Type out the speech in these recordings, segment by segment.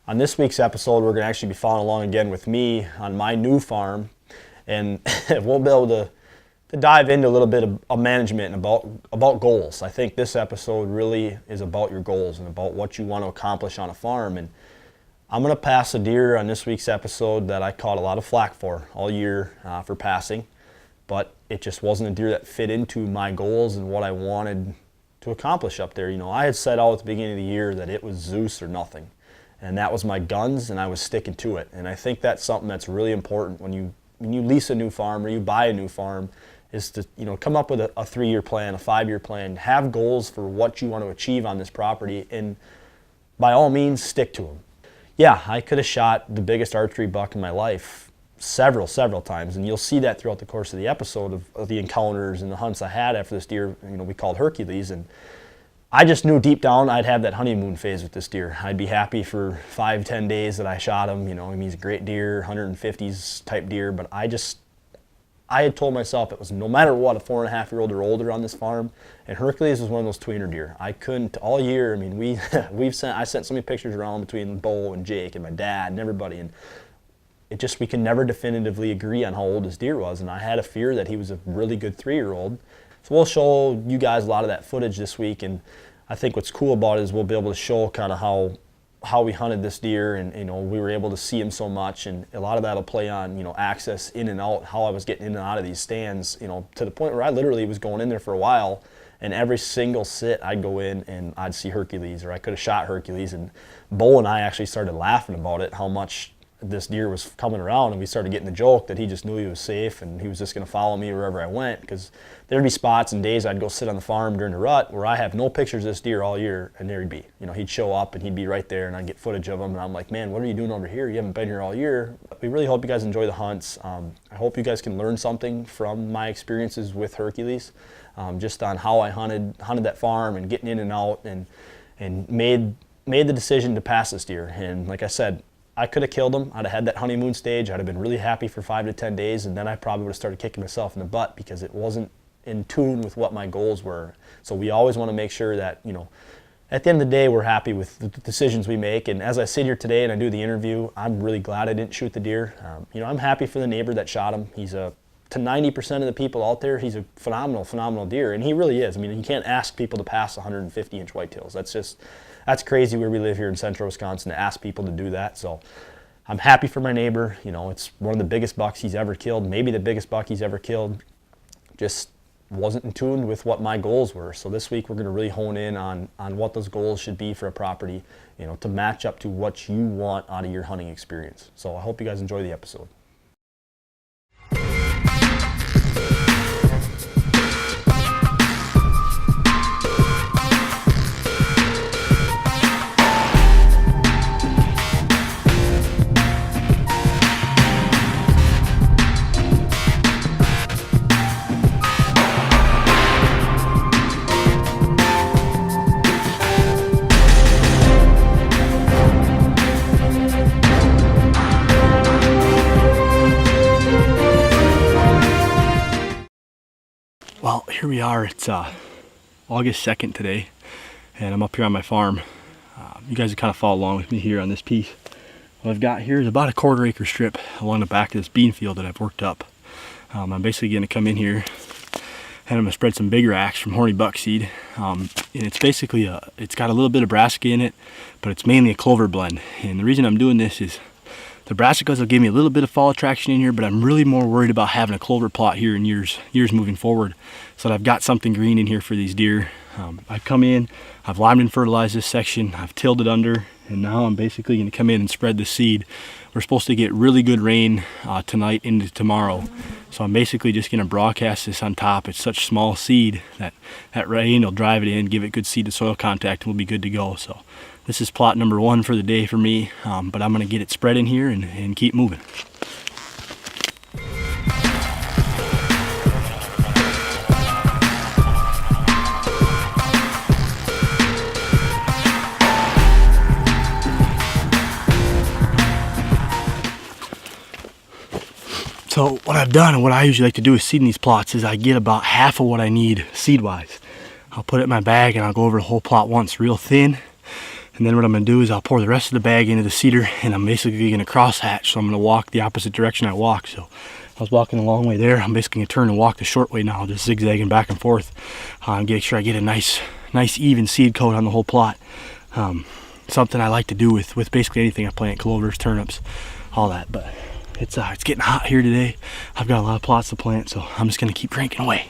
On this week's episode, we're going to actually be following along again with me on my new farm, and we'll be able to dive into a little bit of management and about goals. I think this episode really is about your goals and about what you want to accomplish on a farm. And I'm going to pass a deer on this week's episode that I caught a lot of flack for all year for passing, but it just wasn't a deer that fit into my goals and what I wanted to accomplish up there. You know, I had set out at the beginning of the year that it was Zeus or nothing. And that was my guns, and I was sticking to it. And I think that's something that's really important when you lease a new farm or you buy a new farm, is to come up with a 3-year plan, a 5-year plan, have goals for what you want to achieve on this property, and by all means stick to them. Yeah, I could have shot the biggest archery buck in my life several times, and you'll see that throughout the course of the episode of the encounters and the hunts I had after this deer we called Hercules. And I just knew deep down I'd have that honeymoon phase with this deer. I'd be happy for 5-10 days that I shot him. He's a great deer, 150s type deer, but I had told myself it was no matter what, a 4.5-year-old or older on this farm, and Hercules was one of those tweener deer. I couldn't, all year, I sent so many pictures around between Bo and Jake and my dad and everybody, and we could never definitively agree on how old this deer was, and I had a fear that he was a really good 3-year-old. So we'll show you guys a lot of that footage this week, and I think what's cool about it is we'll be able to show kind of how we hunted this deer, and we were able to see him so much, and a lot of that'll play on access in and out, how I was getting in and out of these stands, to the point where I literally was going in there for a while, and every single sit I'd go in and I'd see Hercules, or I could have shot Hercules, and Bo and I actually started laughing about it, how much this deer was coming around, and we started getting the joke that he just knew he was safe and he was just going to follow me wherever I went, because there'd be spots and days I'd go sit on the farm during the rut where I have no pictures of this deer all year, and there he'd be. He'd show up and he'd be right there, and I'd get footage of him, and I'm like, man, what are you doing over here? You haven't been here all year. We really hope you guys enjoy the hunts. I hope you guys can learn something from my experiences with Hercules, just on how I hunted that farm and getting in and out, and made the decision to pass this deer. And like I said, I could have killed him. I'd have had that honeymoon stage. I'd have been really happy for 5 to 10 days, and then I probably would have started kicking myself in the butt because it wasn't in tune with what my goals were. So we always want to make sure that, at the end of the day, we're happy with the decisions we make. And as I sit here today and I do the interview, I'm really glad I didn't shoot the deer. I'm happy for the neighbor that shot him. To 90% of the people out there, he's a phenomenal deer, and he really is. You can't ask people to pass 150-inch whitetails. That's crazy where we live here in central Wisconsin to ask people to do that. So I'm happy for my neighbor. It's one of the biggest bucks he's ever killed, maybe the biggest buck he's ever killed. Just wasn't in tune with what my goals were. So this week we're going to really hone in on what those goals should be for a property, to match up to what you want out of your hunting experience. So I hope you guys enjoy the episode. Well, here we are. It's August 2nd today, and I'm up here on my farm. You guys have kind of follow along with me here on this piece. What I've got here is about a 1/4 acre strip along the back of this bean field that I've worked up. I'm basically going to come in here and I'm going to spread some big racks from horny buckseed. And it's basically it's got a little bit of brassica in it, but it's mainly a clover blend. And the reason I'm doing this is the brassicas will give me a little bit of fall attraction in here, but I'm really more worried about having a clover plot here in years moving forward, so that I've got something green in here for these deer. I've come in, I've limed and fertilized this section, I've tilled it under, and now I'm basically going to come in and spread the seed. We're supposed to get really good rain tonight into tomorrow, so I'm basically just going to broadcast this on top. It's such small seed that rain will drive it in, give it good seed to soil contact, and we'll be good to go. So this is plot number 1 for the day for me, but I'm going to get it spread in here and keep moving. So what I've done, and what I usually like to do with seeding these plots, is I get about half of what I need seed-wise. I'll put it in my bag and I'll go over the whole plot once real thin, And then what I'm going to do is I'll pour the rest of the bag into the cedar, and I'm basically going to cross hatch. So I'm going to walk the opposite direction I walk. So I was walking the long way there. I'm basically going to turn and walk the short way now, just zigzagging back and forth. And make sure I get a nice even seed coat on the whole plot. Something I like to do with basically anything I plant, clovers, turnips, all that. But it's getting hot here today. I've got a lot of plots to plant, so I'm just going to keep cranking away.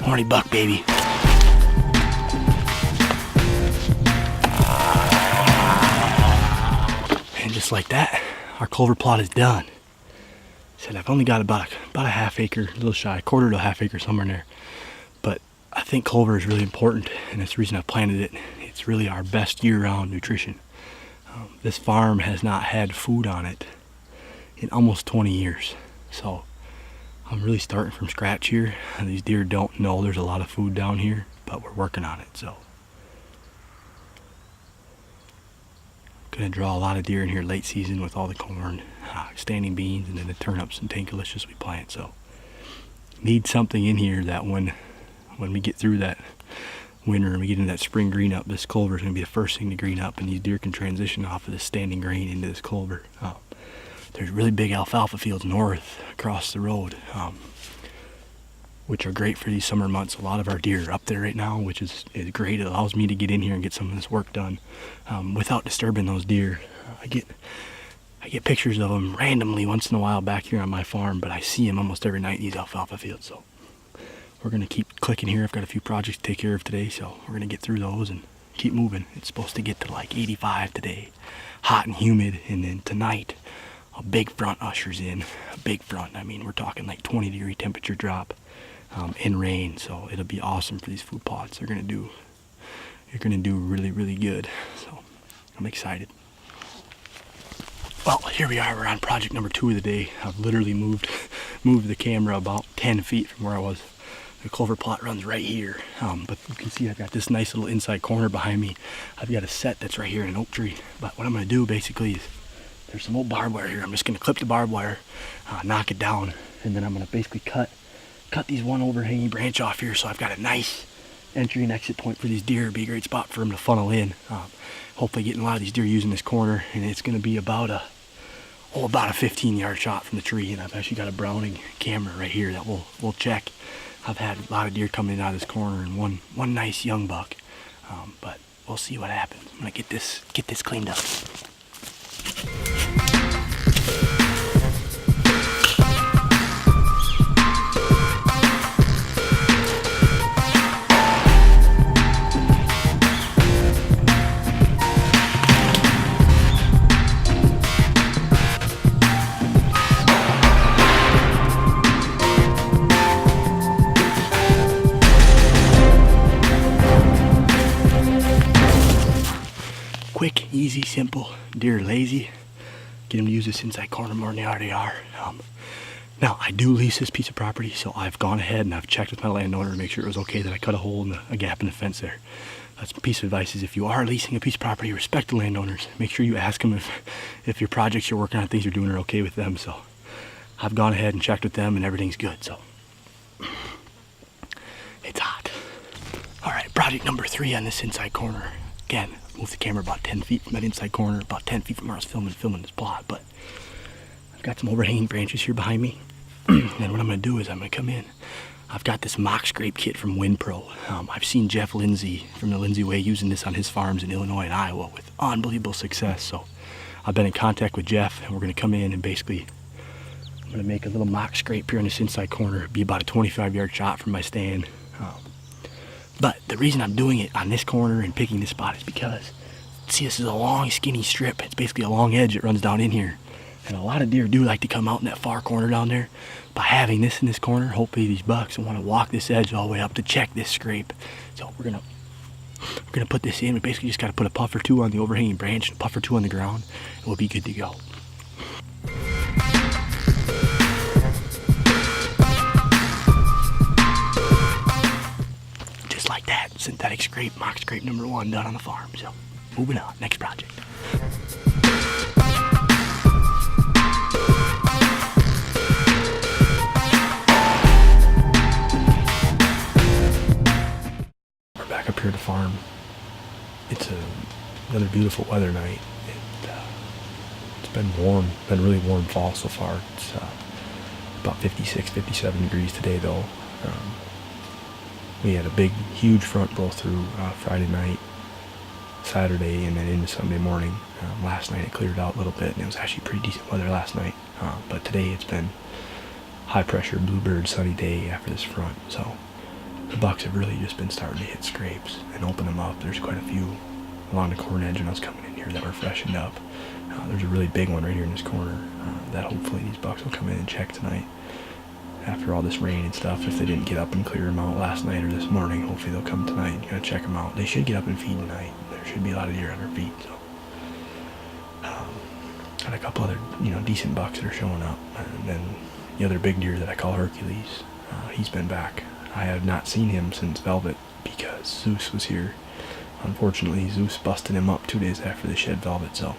Horny buck, baby. And just like that, our clover plot is done. Said I've only got about a half acre, a little shy, quarter to a half acre, somewhere in there. But I think clover is really important, and that's the reason I planted it. It's really our best year-round nutrition. This farm has not had food on it in almost 20 years. So I'm really starting from scratch here. These deer don't know there's a lot of food down here, but we're working on it. So gonna draw a lot of deer in here late season with all the corn, standing beans, and then the turnips and tankalicious we plant. So need something in here that when we get through that winter and we get into that spring green up, this clover is gonna be the first thing to green up, and these deer can transition off of this standing grain into this clover. There's really big alfalfa fields north across the road, which are great for these summer months. A lot of our deer are up there right now, which is great. It allows me to get in here and get some of this work done without disturbing those deer. I get pictures of them randomly once in a while back here on my farm, but I see them almost every night in these alfalfa fields. So we're going to keep clicking here. I've got a few projects to take care of today, so we're going to get through those and keep moving. It's supposed to get to like 85 today, hot and humid, and then tonight a big front ushers in. A big front, I mean, we're talking like 20-degree temperature drop in rain, so it'll be awesome for these food plots. You're gonna do really, really good. So I'm excited. Well, here we are. We're on project number 2 of the day. I've literally moved the camera about 10 feet from where I was. The clover plot runs right here, but you can see I've got this nice little inside corner behind me. I've got a set that's right here in an oak tree. But what I'm gonna do basically is, there's some old barbed wire here. I'm just gonna clip the barbed wire, knock it down, and then I'm gonna basically cut these one overhanging branch off here, so I've got a nice entry and exit point for these deer. It'd be a great spot for them to funnel in. Hopefully getting a lot of these deer using this corner, and it's gonna be about a 15-yard shot from the tree. And I've actually got a Browning camera right here that we'll check. I've had a lot of deer coming in out of this corner, and one nice young buck, but we'll see what happens. I'm gonna get this cleaned up. Quick, easy, simple. Deer are lazy. Get them to use this inside corner more than they already are. Now, I do lease this piece of property, so I've gone ahead and I've checked with my landowner to make sure it was okay that I cut a hole in a gap in the fence there. That's a piece of advice: is if you are leasing a piece of property, respect the landowners. Make sure you ask them if your projects you're working on, things you're doing, are okay with them. So I've gone ahead and checked with them, and everything's good. So it's hot. All right, project number 3 on this inside corner. Again, move the camera about 10 feet from that inside corner, about 10 feet from where I was filming this plot. But I've got some overhanging branches here behind me. And what I'm going to do is I'm going to come in. I've got this mock scrape kit from WinPro. I've seen Jeff Lindsay from the Lindsay Way using this on his farms in Illinois and Iowa with unbelievable success. So I've been in contact with Jeff, and we're going to come in and basically, I'm going to make a little mock scrape here on this inside corner. It'd be about a 25-yard shot from my stand. But the reason I'm doing it on this corner and picking this spot is because, see, this is a long, skinny strip. It's basically a long edge that runs down in here. And a lot of deer do like to come out in that far corner down there. By having this in this corner, hopefully these bucks will want to walk this edge all the way up to check this scrape. So we're gonna put this in. We basically just got to put a puff or 2 on the overhanging branch and a puff or 2 on the ground, and we'll be good to go. Just like that, synthetic scrape, mock scrape number 1 done on the farm. So moving on, next project. farm. It's another beautiful weather night. It's been warm, been really warm fall so far. It's about 56, 57 degrees today though. We had a big, huge front blow through Friday night, Saturday, and then into Sunday morning. Last night it cleared out a little bit, and it was actually pretty decent weather last night. But today it's been high pressure, bluebird, sunny day after this front. So the bucks have really just been starting to hit scrapes and open them up. There's quite a few along the corn edge when I was coming in here that were freshened up. There's a really big one right here in this corner that hopefully these bucks will come in and check tonight. After all this rain and stuff, if they didn't get up and clear them out last night or this morning, hopefully they'll come tonight and kind of check them out. They should get up and feed tonight. There should be a lot of deer on their feet. So, got a couple other, decent bucks that are showing up, and then the other big deer that I call Hercules, he's been back. I have not seen him since Velvet because Zeus was here. Unfortunately, Zeus busted him up 2 days after they shed Velvet, so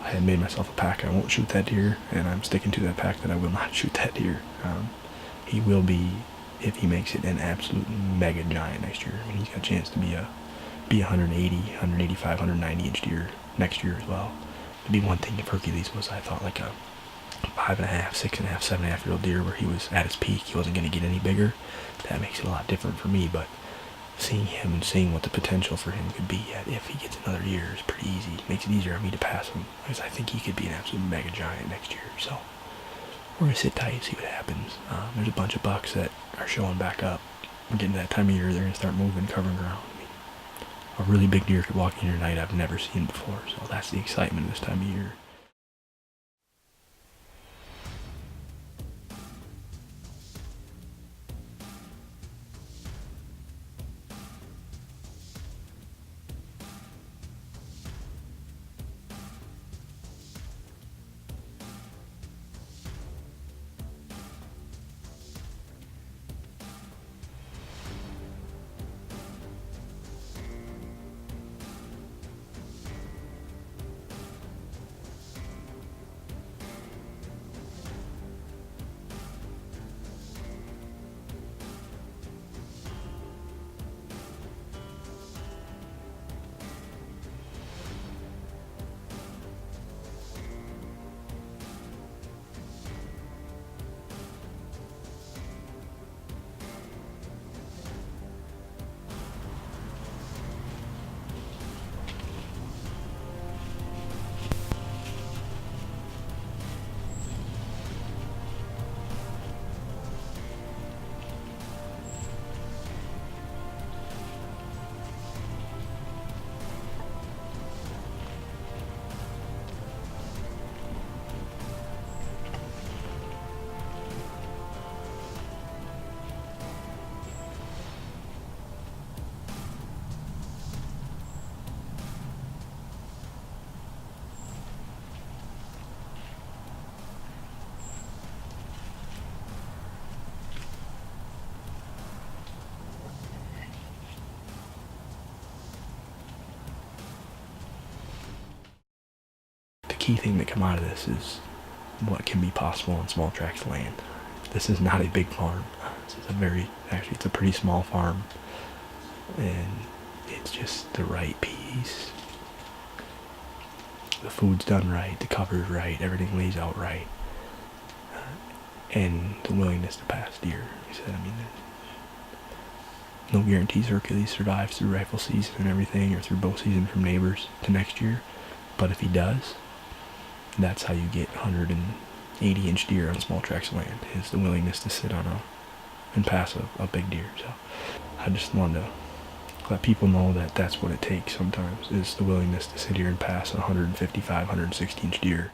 I had made myself a pack. I won't shoot that deer, and I'm sticking to that pack that I will not shoot that deer. He will be, if he makes it, an absolute mega giant next year. I mean, he's got a chance to be 180, 185, 190 inch deer next year as well. It'd be one thing if Hercules was, I thought, like a 5.5, 6.5, 7.5-year-old deer where he was at his peak. He wasn't going to get any bigger. That makes it a lot different for me, but seeing him and seeing what the potential for him could be if he gets another year is pretty easy. It makes it easier on me to pass him, because I think he could be an absolute mega giant next year. So we're going to sit tight and see what happens. There's a bunch of bucks that are showing back up. We're getting to that time of year, they're going to start moving, covering ground. I mean, a really big deer could walk in here tonight I've never seen before, so that's the excitement of this time of year. Key thing that come out of this is what can be possible on small tracts of land. This is not a big farm. This is it's a pretty small farm, and it's just the right piece. The food's done right, the cover's right, everything lays out right, and the willingness to pass deer. Like I said, I mean, no guarantees Hercules survives through rifle season and everything, or through bow season from neighbors to next year, but if he does, that's how you get 180 inch deer on small tracts of land, is the willingness to sit on and pass a big deer. So I just wanted to let people know that that's what it takes sometimes, is the willingness to sit here and pass a 155, 160 inch deer.